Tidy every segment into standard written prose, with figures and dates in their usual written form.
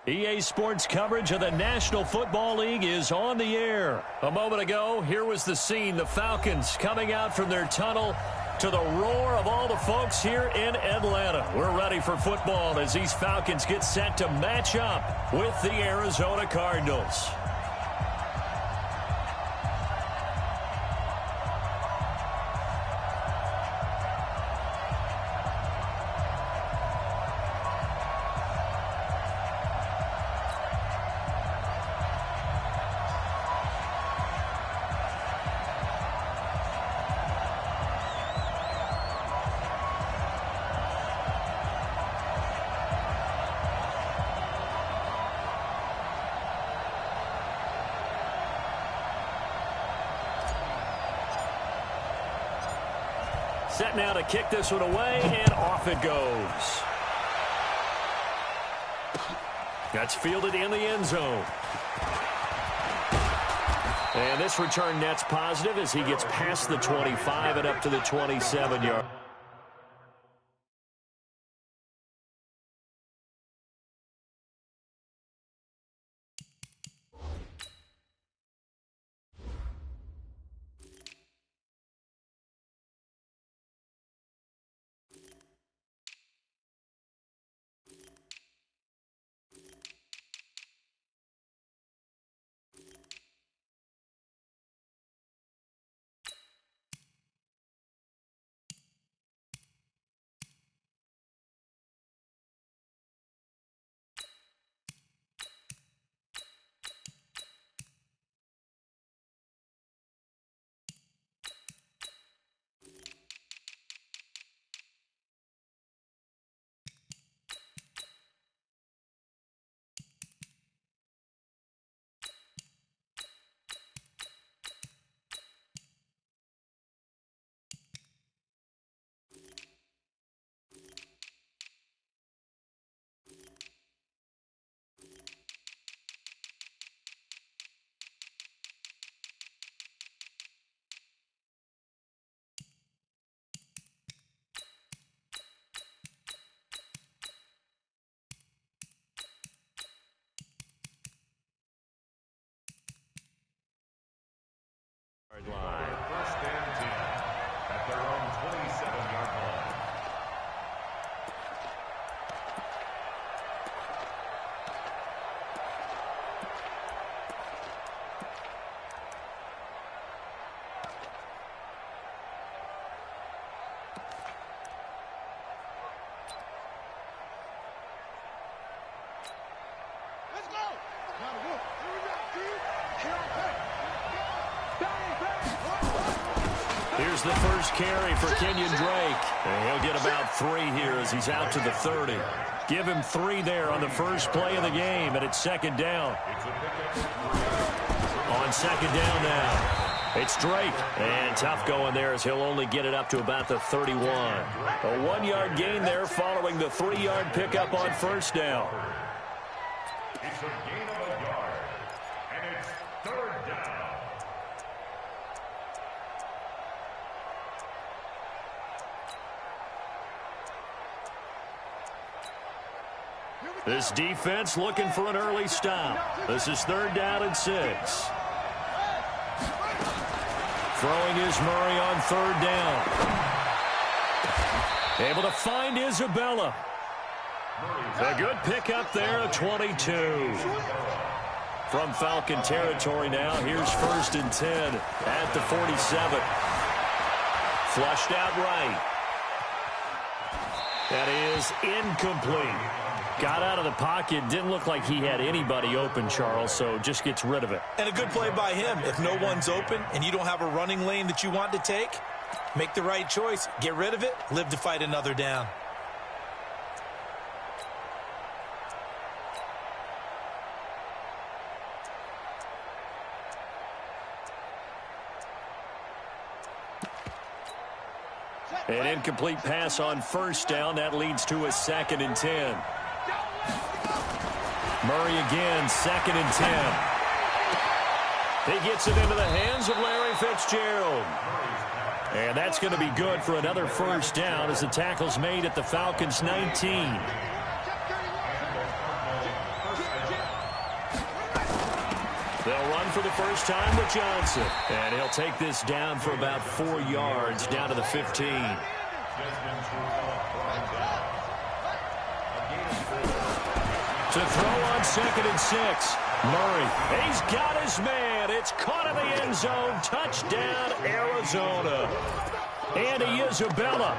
EA Sports coverage of the National Football League is on the air. A moment ago, here was the scene. The Falcons coming out from their tunnel to the roar of all the folks here in Atlanta. We're ready for football as these Falcons get set to match up with the Arizona Cardinals. Set now to kick this one away, and off it goes. That's fielded in the end zone. And this return net's positive as he gets past the 25 and up to the 27-yard. Line. First and 10 at their own 27-yard line. Let's go. Here we go. Here's the first carry for Kenyon Drake. And he'll get about 3 here as he's out to the 30. Give him 3 there on the first play of the game, and it's second down. On second down now, it's Drake. And tough going there as he'll only get it up to about the 31. A 1-yard gain there following the 3-yard pickup on first down. It's a gain of a yard, and it's third down. This defense looking for an early stop. This is third down and 6. Throwing is Murray on third down. Able to find Isabella. A good pickup there at 22. From Falcon territory now, here's first and 10 at the 47. Flushed out right. That is incomplete. Got out of the pocket. Didn't look like he had anybody open, Charles, so just gets rid of it. And a good play by him. If no one's open and you don't have a running lane that you want to take, make the right choice. Get rid of it. Live to fight another down. An incomplete pass on first down. That leads to a second and 10. Murray again, second and 10. He gets it into the hands of Larry Fitzgerald. And that's going to be good for another first down as the tackle's made at the Falcons' 19. They'll run for the first time with Johnson. And he'll take this down for about 4 yards, down to the 15. To throw on 2nd and 6. Murray, he's got his man. It's caught in the end zone. Touchdown, Arizona. Andy Isabella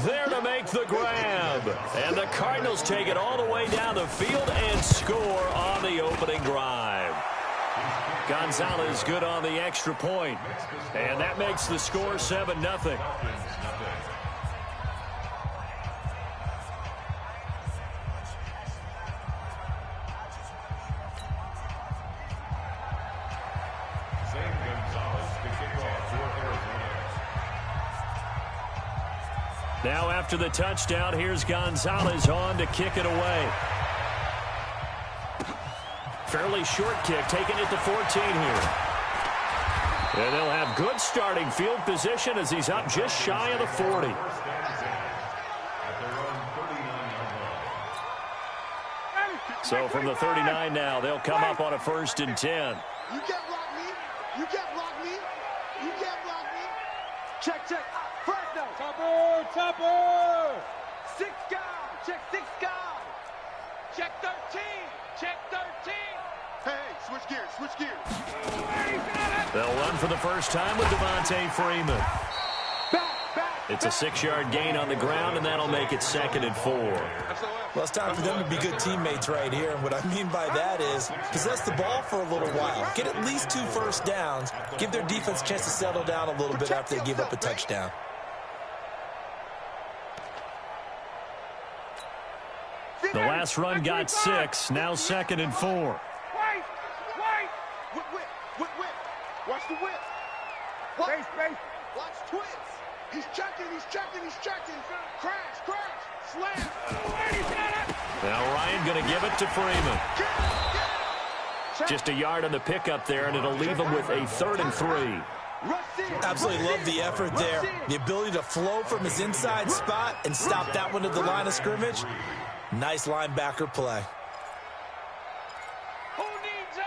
there to make the grab. And the Cardinals take it all the way down the field and score on the opening drive. Gonzalez good on the extra point. And that makes the score 7-0. Now after the touchdown, here's Gonzalez on to kick it away. Fairly short kick, taking it to 14 here. And they'll have good starting field position as he's up just shy of the 40. So from the 39 now, they'll come up on a 1st and 10. You get block me. You get block me. You get block me. Check, check. First down. Topper, topper. 6 guys. Check 6 guys. Check 13. Check 13. Hey, switch gears, switch gears. They'll run for the first time with Devontae Freeman. It's a 6-yard gain on the ground, and that'll make it 2nd and 4. Well, it's time for them to be good teammates right here. And what I mean by that is possess the ball for a little while. Get at least 2 first downs. Give their defense a chance to settle down a little bit after they give up a touchdown. The last run got 6. Now 2nd and 4. Watch the whip. Watch, watch twins. He's checking, he's checking, he's checking. Crash, crash, slam. Now Ryan going to give it to Freeman. Just a yard on the pickup there, and it'll leave him with a 3rd and 3. Absolutely love the effort there. The ability to flow from his inside spot and stop that one at the line of scrimmage. Nice linebacker play. Who needs zone?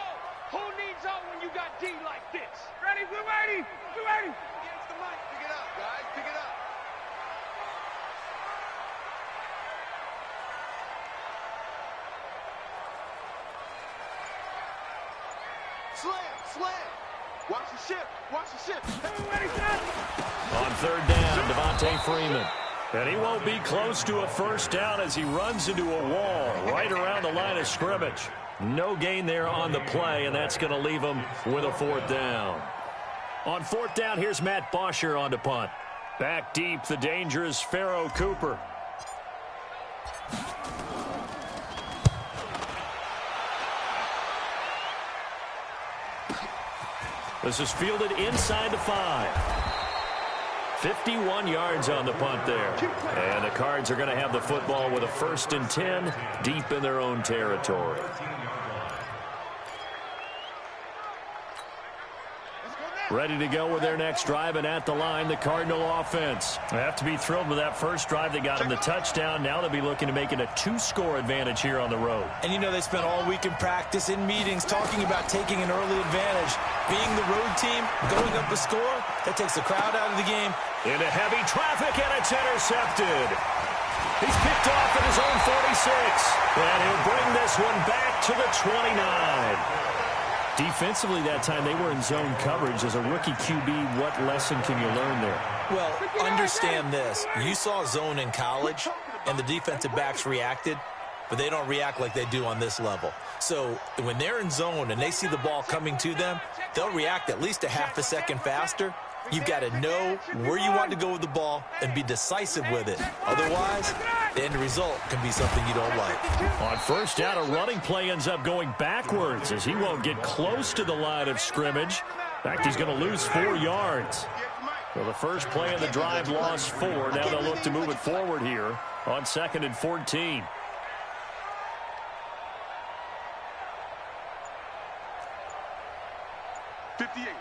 Who needs zone when you got D like this? Ready? We're ready. We're ready. Against the mic. Pick it up, guys. Pick it up. Slam, slam. Watch the ship. Watch the ship. Everybody set. On 3rd down, Devontae Freeman. And he won't be close to a first down as he runs into a wall right around the line of scrimmage. No gain there on the play, and that's going to leave him with a 4th down. On 4th down, here's Matt Bosher on to punt. Back deep, the dangerous Pharaoh Cooper. This is fielded inside the 5. 51 yards on the punt there. And the Cards are going to have the football with a 1st and 10 deep in their own territory. Ready to go with their next drive, and at the line, the Cardinal offense. They have to be thrilled with that first drive. They got them the touchdown. Now they'll be looking to make it a 2-score advantage here on the road. And you know they spent all week in practice, in meetings, talking about taking an early advantage. Being the road team, going up a score, that takes the crowd out of the game. Into heavy traffic, and it's intercepted. He's picked off at his own 46. And he'll bring this one back to the 29. Defensively that time, they were in zone coverage. As a rookie QB, what lesson can you learn there? Well, understand this. You saw zone in college, and the defensive backs reacted, but they don't react like they do on this level. So when they're in zone and they see the ball coming to them, they'll react at least a half a second faster. You've got to know where you want to go with the ball and be decisive with it. Otherwise, the end result can be something you don't like. On 1st down, a running play ends up going backwards as he won't get close to the line of scrimmage. In fact, he's going to lose 4 yards. So the first play of the drive lost 4. Now they'll look to move it forward here on 2nd and 14.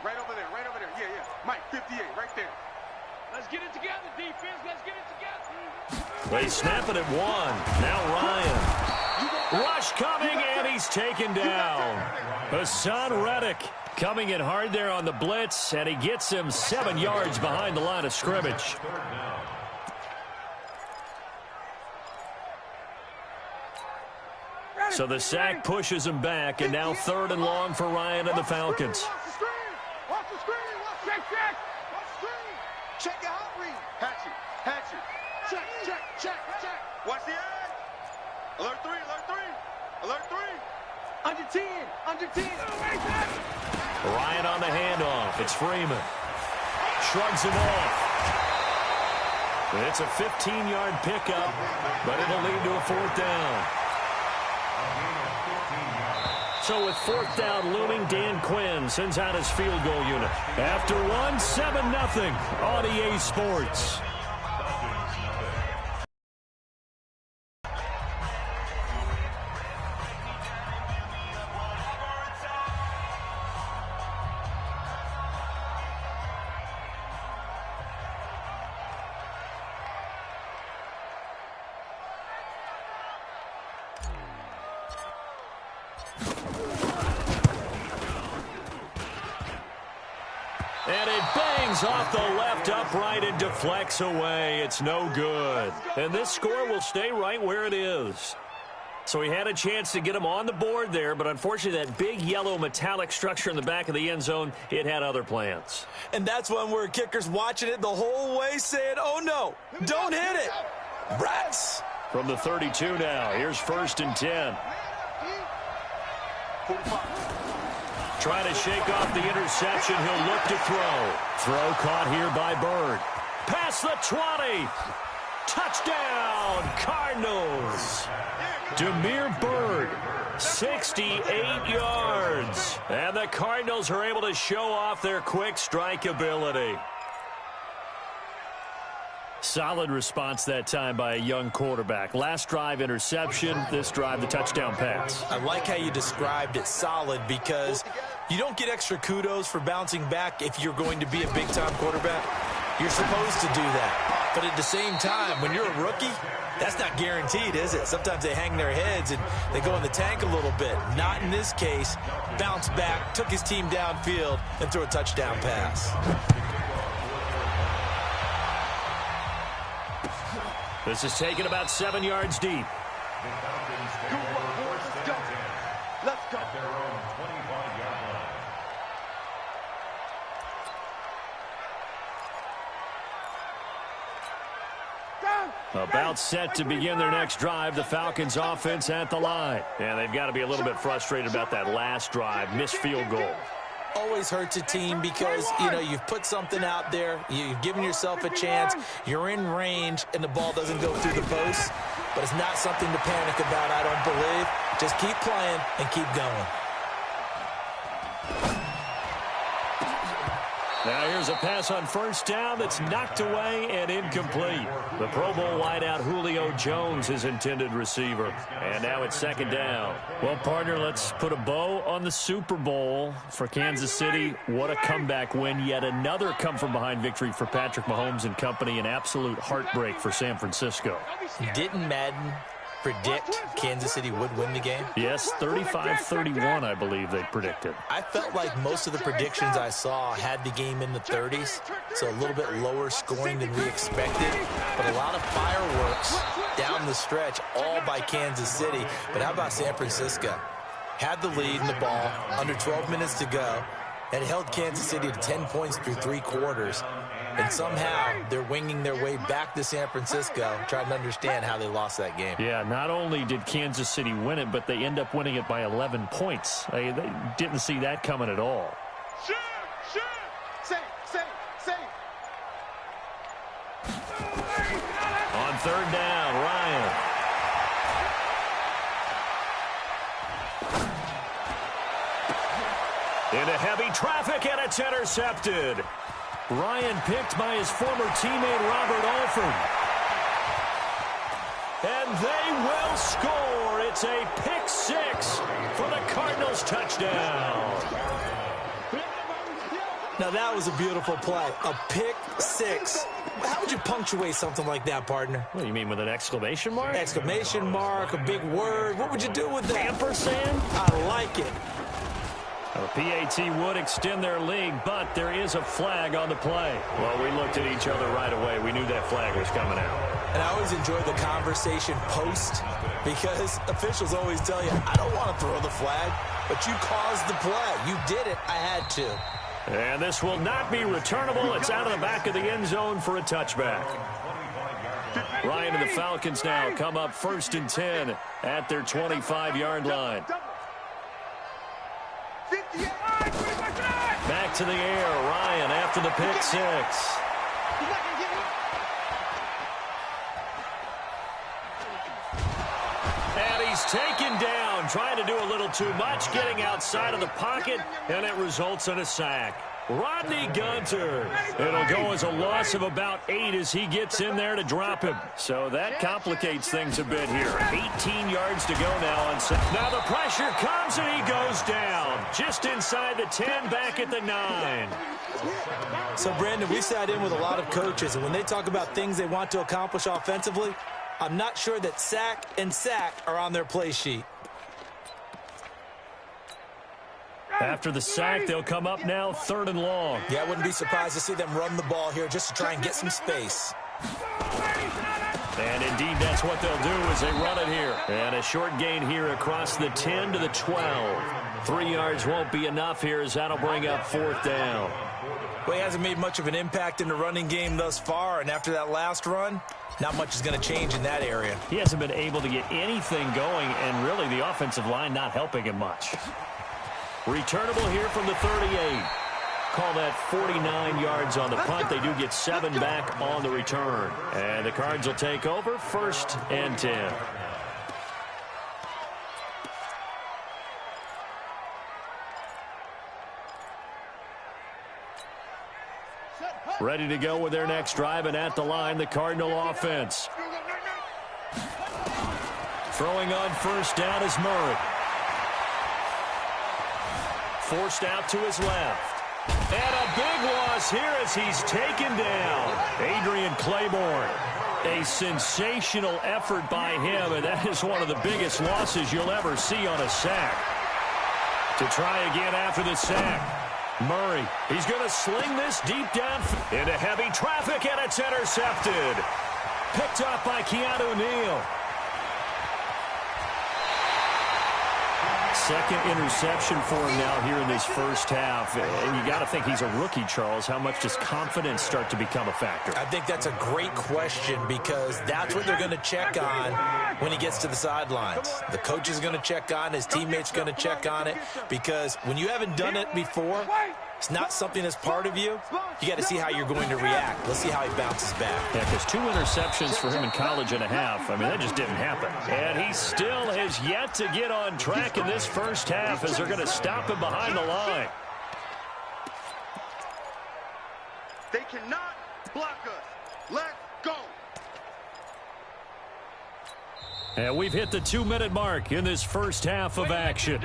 Right over there, right over there. Yeah, yeah. Mike, 58, right there. Let's get it together, defense. Let's get it together. They snap it at 1. Now Ryan. Rush coming, and he's taken down. Hassan Reddick coming in hard there on the blitz, and he gets him 7 yards behind the line of scrimmage. So the sack pushes him back, and now 3rd and long for Ryan and the Falcons. Watch the screen. Check. Check out read. Hatch it. Check. Watch the edge. Alert 3. Under 10. Ryan on the handoff. It's Freeman. Shrugs him off. It's a 15-yard pickup, but it'll lead to a 4th down. So with 4th down looming, Dan Quinn sends out his field goal unit. After one, 7-0 on EA Sports. And it bangs off the left upright and deflects away. It's no good. And this score will stay right where it is. So he had a chance to get him on the board there, but unfortunately that big yellow metallic structure in the back of the end zone, it had other plans. And that's one where kicker's watching it the whole way saying, oh no, don't hit it. Rats. From the 32 now, here's 1st and 10. Trying to shake off the interception. He'll look to throw. Throw caught here by Bird. Past the 20. Touchdown, Cardinals. Demir Bird, 68 yards. And the Cardinals are able to show off their quick strike ability. Solid response that time by a young quarterback. Last drive, interception. This drive, the touchdown pass. I like how you described it, solid, because you don't get extra kudos for bouncing back if you're going to be a big-time quarterback. You're supposed to do that. But at the same time, when you're a rookie, that's not guaranteed, is it? Sometimes they hang their heads and they go in the tank a little bit. Not in this case. Bounced back, took his team downfield, and threw a touchdown pass. This is taken about 7 yards deep. Let's go. About set to begin their next drive, the Falcons offense at the line. And they've got to be a little bit frustrated about that last drive, missed field goal. Always hurts a team because, you know, you've put something out there, you've given yourself a chance, you're in range, and the ball doesn't go through the post. But it's not something to panic about, I don't believe. Just keep playing and keep going. Now here's a pass on 1st down that's knocked away and incomplete. The Pro Bowl wideout Julio Jones, his intended receiver. And now it's 2nd down. Well, partner, let's put a bow on the Super Bowl for Kansas City. What a comeback win. Yet another come-from-behind victory for Patrick Mahomes and company. An absolute heartbreak for San Francisco. Didn't Madden predict Kansas City would win the game? Yes, 35-31, I believe they predicted. I felt like most of the predictions I saw had the game in the 30s, so a little bit lower scoring than we expected, but a lot of fireworks down the stretch, all by Kansas City. But how about San Francisco? Had the lead in the ball, under 12 minutes to go, and held Kansas City to 10 points through 3 quarters. And somehow they're winging their way back to San Francisco, trying to understand how they lost that game. Yeah, not only did Kansas City win it, but they end up winning it by 11 points. They didn't see that coming at all. On 3rd down, Ryan. Into heavy traffic, and it's intercepted. Ryan picked by his former teammate Robert Alford. And they will score. It's a pick 6 for the Cardinals touchdown. Now, that was a beautiful play. A pick six. How would you punctuate something like that, partner? What do you mean, with an exclamation mark? Exclamation mark, a big word. What would you do with that? Ampersand? I like it. The PAT would extend their lead, but there is a flag on the play. Well, we looked at each other right away. We knew that flag was coming out. And I always enjoy the conversation post because officials always tell you, I don't want to throw the flag, but you caused the play. You did it. I had to. And this will not be returnable. It's out of the back of the end zone for a touchback. Ryan and the Falcons now come up 1st and 10 at their 25-yard line. Back to the air. Ryan after the pick six. And he's taken down, trying to do a little too much, getting outside of the pocket, and it results in a sack. Rodney Gunter. It'll go as a loss of about 8 as he gets in there to drop him. So that complicates things a bit here. 18 yards to go now. Now the pressure comes and he goes down. Just inside the 10, back at the 9. So, Brandon, we sat in with a lot of coaches, and when they talk about things they want to accomplish offensively, I'm not sure that sack and sack are on their play sheet. After the sack, they'll come up now 3rd and long. Yeah, I wouldn't be surprised to see them run the ball here just to try and get some space. And indeed, that's what they'll do as they run it here. And a short gain here across the 10 to the 12. 3 yards won't be enough here as that'll bring up 4th down. Well, he hasn't made much of an impact in the running game thus far, and after that last run, not much is going to change in that area. He hasn't been able to get anything going, and really the offensive line not helping him much. Returnable here from the 38. Call that 49 yards on the punt. They do get 7 back on the return. And the Cards will take over 1st and 10. Ready to go with their next drive, and at the line, the Cardinal offense. Throwing on 1st down is Murray. Forced out to his left. And a big loss here as he's taken down. Adrian Claiborne. A sensational effort by him, and that is one of the biggest losses you'll ever see on a sack. To try again after the sack. Murray, he's going to sling this deep down into heavy traffic, and it's intercepted. Picked up by Keanu Neal. Second interception for him now here in this first half. And you got to think he's a rookie, Charles. How much does confidence start to become a factor? I think that's a great question because that's what they're going to check on when he gets to the sidelines. The coach is going to check on, his teammates going to check on it, because when you haven't done it before, it's not something that's part of you. You got to see how you're going to react. Let's see how he bounces back. Yeah, because 2 interceptions for him in college and a half. I mean, that just didn't happen. And he still has yet to get on track in this first half as they're going to stop him behind the line. They cannot block us. Let's go. And we've hit the 2-minute mark in this first half of action.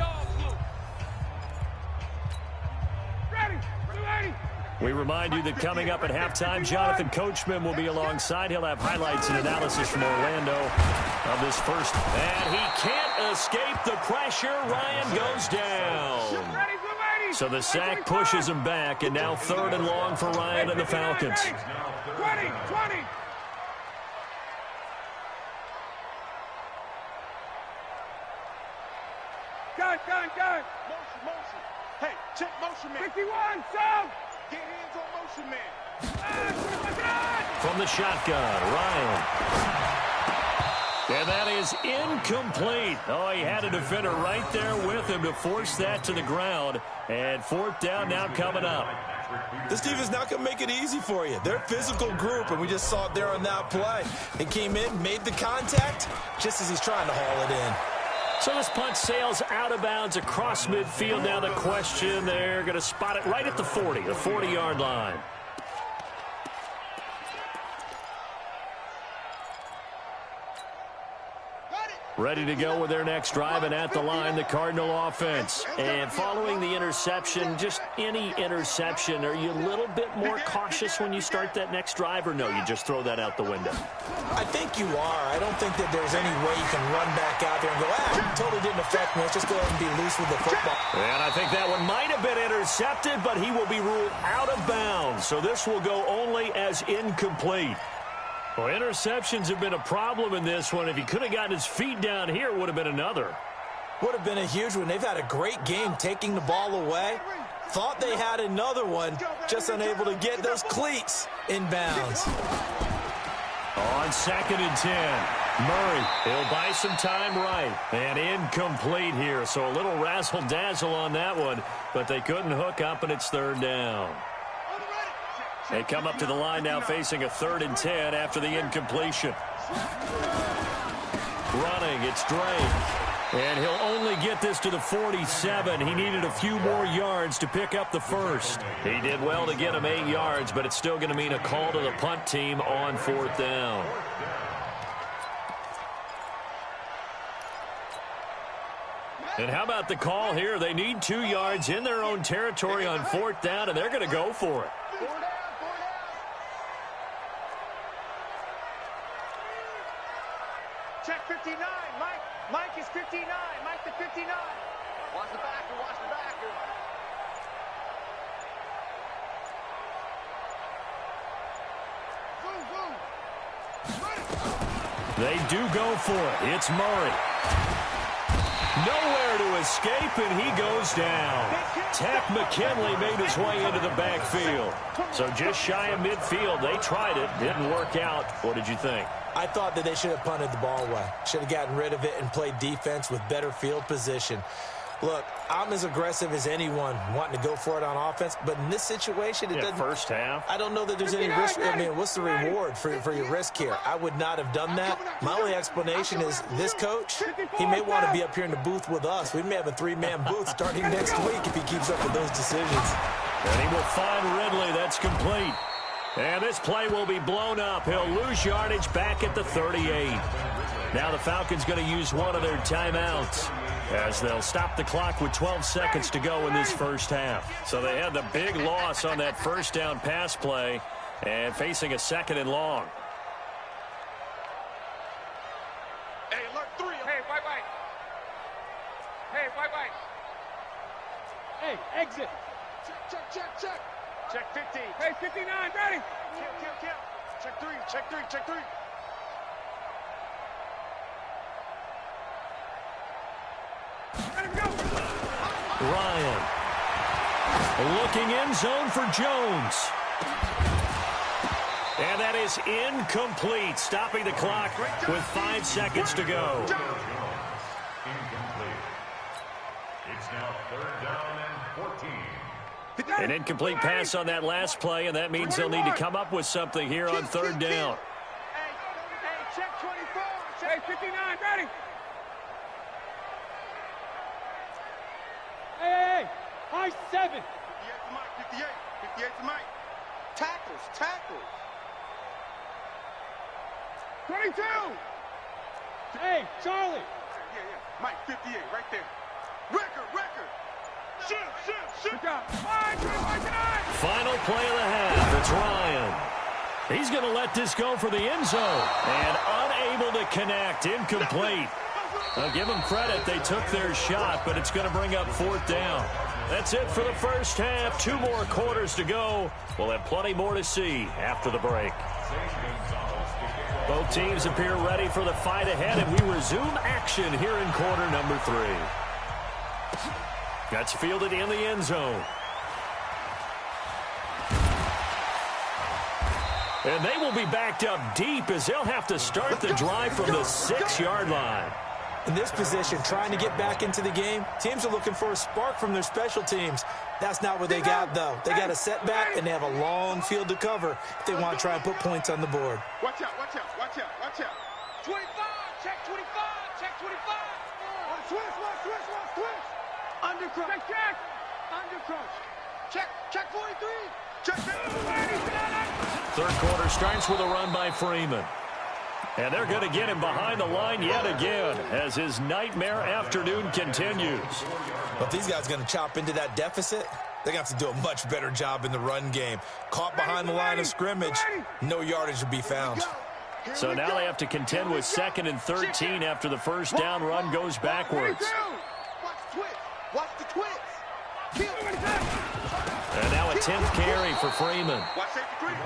We remind you that coming up at halftime, Jonathan Coachman will be alongside. He'll have highlights and analysis from Orlando of this first. And he can't escape the pressure. Ryan goes down. So the sack pushes him back, and now 3rd and long for Ryan and the Falcons. 20. Gun. Motion. Hey, check motion man. 51, sub. Get hands on motion man. From the shotgun, Ryan. And that is incomplete. Oh, he had a defender right there with him to force that to the ground. And 4th down now coming up. This team is not going to make it easy for you. They're a physical group, and we just saw it there on that play. He came in, made the contact, just as he's trying to haul it in. So this punt sails out of bounds across midfield. Now the question, they're going to spot it right at the 40, the 40-yard line. Got it. Ready to go with their next drive, and at the line, the Cardinal offense. And following the interception, just any interception, are you a little bit more cautious when you start that next drive, or no, you just throw that out the window? I think you are. I don't think that there's any way you can run back out there and go, it totally didn't affect me. Let's just go ahead and be loose with the football. And I think that one might have been intercepted, but he will be ruled out of bounds. So this will go only as incomplete. Well, interceptions have been a problem in this one. If he could have gotten his feet down here, it would have been another. Would have been a huge one. They've had a great game taking the ball away. Thought they had another one, just unable to get those cleats in bounds. On 2nd and 10, Murray, he'll buy some time right. And incomplete here, so a little razzle-dazzle on that one, but they couldn't hook up, and it's 3rd down. They come up to the line now facing a 3rd and 10 after the incompletion. Running, it's Drake. And he'll only get this to the 47. He needed a few more yards to pick up the first. He did well to get him 8 yards, but it's still going to mean a call to the punt team on 4th down. And how about the call here? They need 2 yards in their own territory on 4th down, and they're going to go for it. Check 59. Mike is 59. Mike the 59. Watch the backer. Watch the backer. They do go for it. It's Murray. Nowhere to escape, and he goes down. Tech McKinley made his way into the backfield. So just shy of midfield. They tried it. Didn't work out. What did you think? I thought that they should have punted the ball away. Should have gotten rid of it and played defense with better field position. Look, I'm as aggressive as anyone wanting to go for it on offense, but in this situation, it doesn't. First half. I don't know that there's any risk. I mean, what's the reward for your risk here? I would not have done that. My only explanation is this coach, he may want to be up here in the booth with us. We may have a 3-man booth starting next week if he keeps up with those decisions. And he will find Ridley. That's complete. And this play will be blown up. He'll lose yardage back at the 38. Now the Falcons going to use one of their timeouts as they'll stop the clock with 12 seconds to go in this first half. So they had the big loss on that first down pass play and facing a 2nd and long. Hey, alert 3. Hey, white. Hey, white. Hey, exit. Check. Check 50. Hey, 59, ready. Kill. Check 3. Let him go. Ryan. Looking end zone for Jones. And that is incomplete, stopping the clock with 5 seconds to go. Incomplete. It's now 3rd down and 14. An incomplete pass on that last play, and that means they'll need to come up with something here on 3rd down. Hey, check 24. Check 59, ready. Hey, high 7. 58 to Mike, 58 to Mike. Tackles. 22. Hey, Charlie. Yeah. Mike, 58, right there. Record. Shoot. Final play of the half. It's Ryan. He's going to let this go for the end zone. And unable to connect. Incomplete. I'll give them credit. They took their shot, but it's going to bring up 4th down. That's it for the first half. 2 more quarters to go. We'll have plenty more to see after the break. Both teams appear ready for the fight ahead, and we resume action here in quarter number 3. That's fielded in the end zone. And they will be backed up deep as they'll have to start the drive from the 6-yard line. In this position, trying to get back into the game, teams are looking for a spark from their special teams. That's not what they got, though. They got a setback, and they have a long field to cover if they want to try and put points on the board. Watch out. 25, check 25. Switch. Undercross. Check. Undercross. Check 43. Check. 3rd quarter starts with a run by Freeman. And they're going to get him behind the line yet again as his nightmare afternoon continues. But if these guys are going to chop into that deficit, they're going to have to do a much better job in the run game. Caught behind the line of scrimmage, no yardage to be found. So now they have to contend with 2nd and 13 after the first down run goes backwards. Watch the twist. And now a 10th carry for Freeman.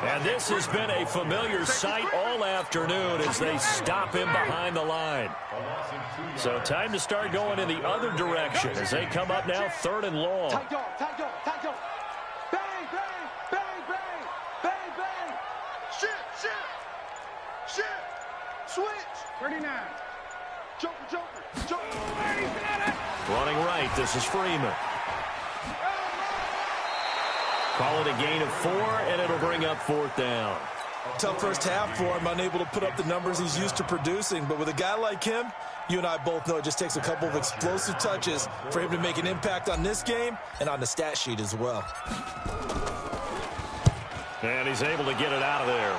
And this has been a familiar sight all afternoon as they stop him behind the line. So time to start going in the other direction as they come up now 3rd and long. Tight dog. Bang, bang, bang, bang, bang, bang. Shit. Switch. 39. Joker. Running right, this is Freeman. Call it a gain of 4, and it'll bring up 4th down. Tough first half for him, unable to put up the numbers he's used to producing. But with a guy like him, you and I both know it just takes a couple of explosive touches for him to make an impact on this game and on the stat sheet as well. And he's able to get it out of there.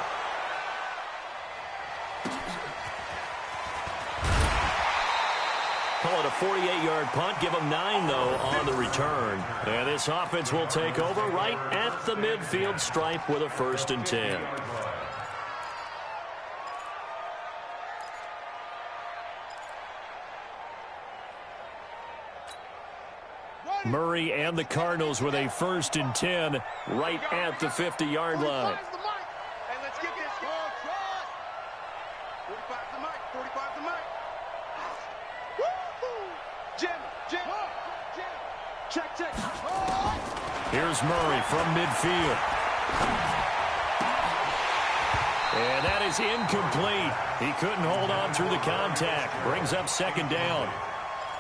Call it a 48-yard punt. Give him 9, though, on the return. And this offense will take over right at the midfield stripe with a 1st and 10. Murray and the Cardinals with a 1st and 10 right at the 50-yard line. Hey, let's get this. 45's the mic. 45's the mic. Jim. Check. Here's Murray from midfield. And that is incomplete. He couldn't hold on through the contact. Brings up 2nd down.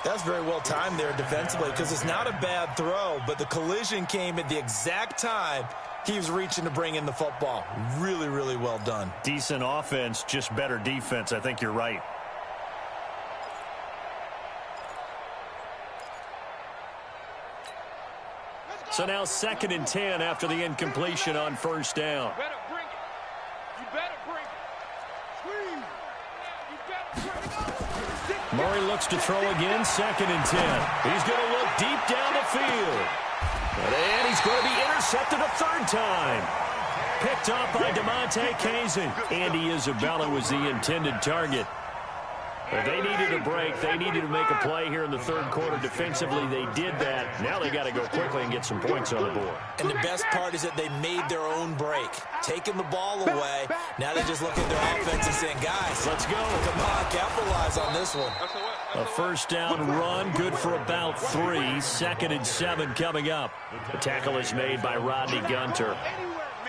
That's very well timed there defensively because it's not a bad throw, but the collision came at the exact time he was reaching to bring in the football. Really, really well done. Decent offense, just better defense. I think you're right. So now 2nd and 10 after the incompletion on 1st down. You better bring it. Scream. You better bring it. Murray looks to throw again, 2nd and 10. He's going to look deep down the field. And he's going to be intercepted a 3rd time. Picked off by DeMonte Casey. Andy Isabella was the intended target. But they needed a break. They needed to make a play here in the 3rd quarter. Defensively, they did that. Now they got to go quickly and get some points on the board. And the best part is that they made their own break. Taking the ball away. Now they just look at their offense and saying, guys, let's go. Come on, capitalize on this one. A 1st down run, good for about 3. 2nd and 7 coming up. The tackle is made by Rodney Gunter.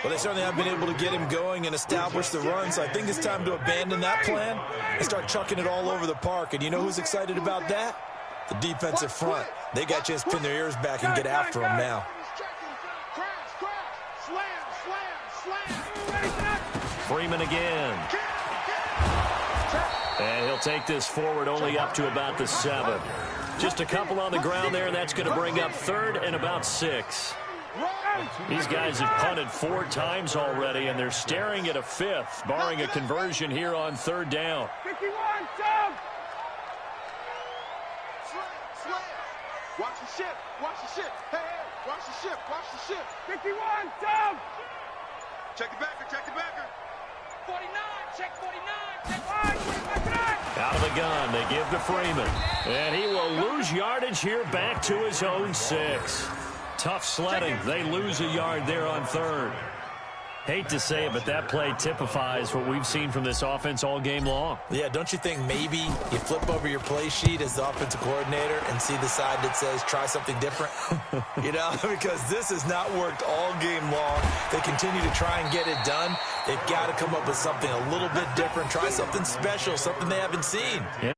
Well, they certainly have been able to get him going and establish the run, so I think it's time to abandon that plan and start chucking it all over the park. And you know who's excited about that? The defensive front. They got a chance to pin their ears back and get after him now. Freeman again. And he'll take this forward only up to about the 7. Just a couple on the ground there, and that's going to bring up 3rd and about 6. These guys have punted 4 times already, and they're staring at a 5th, barring a conversion here on 3rd down. 51, Tom! Watch the ship. Hey, watch the ship. 51, Tom! Check the backer. 49, check 49. Out of the gun, they give to Freeman. And he will lose yardage here back to his own 6. Tough sledding. They lose a yard there on 3rd. Hate to say it, but that play typifies what we've seen from this offense all game long. Yeah, don't you think maybe you flip over your play sheet as the offensive coordinator and see the side that says try something different? You know, because this has not worked all game long. They continue to try and get it done. They've got to come up with something a little bit different. Try something special, something they haven't seen. Yeah.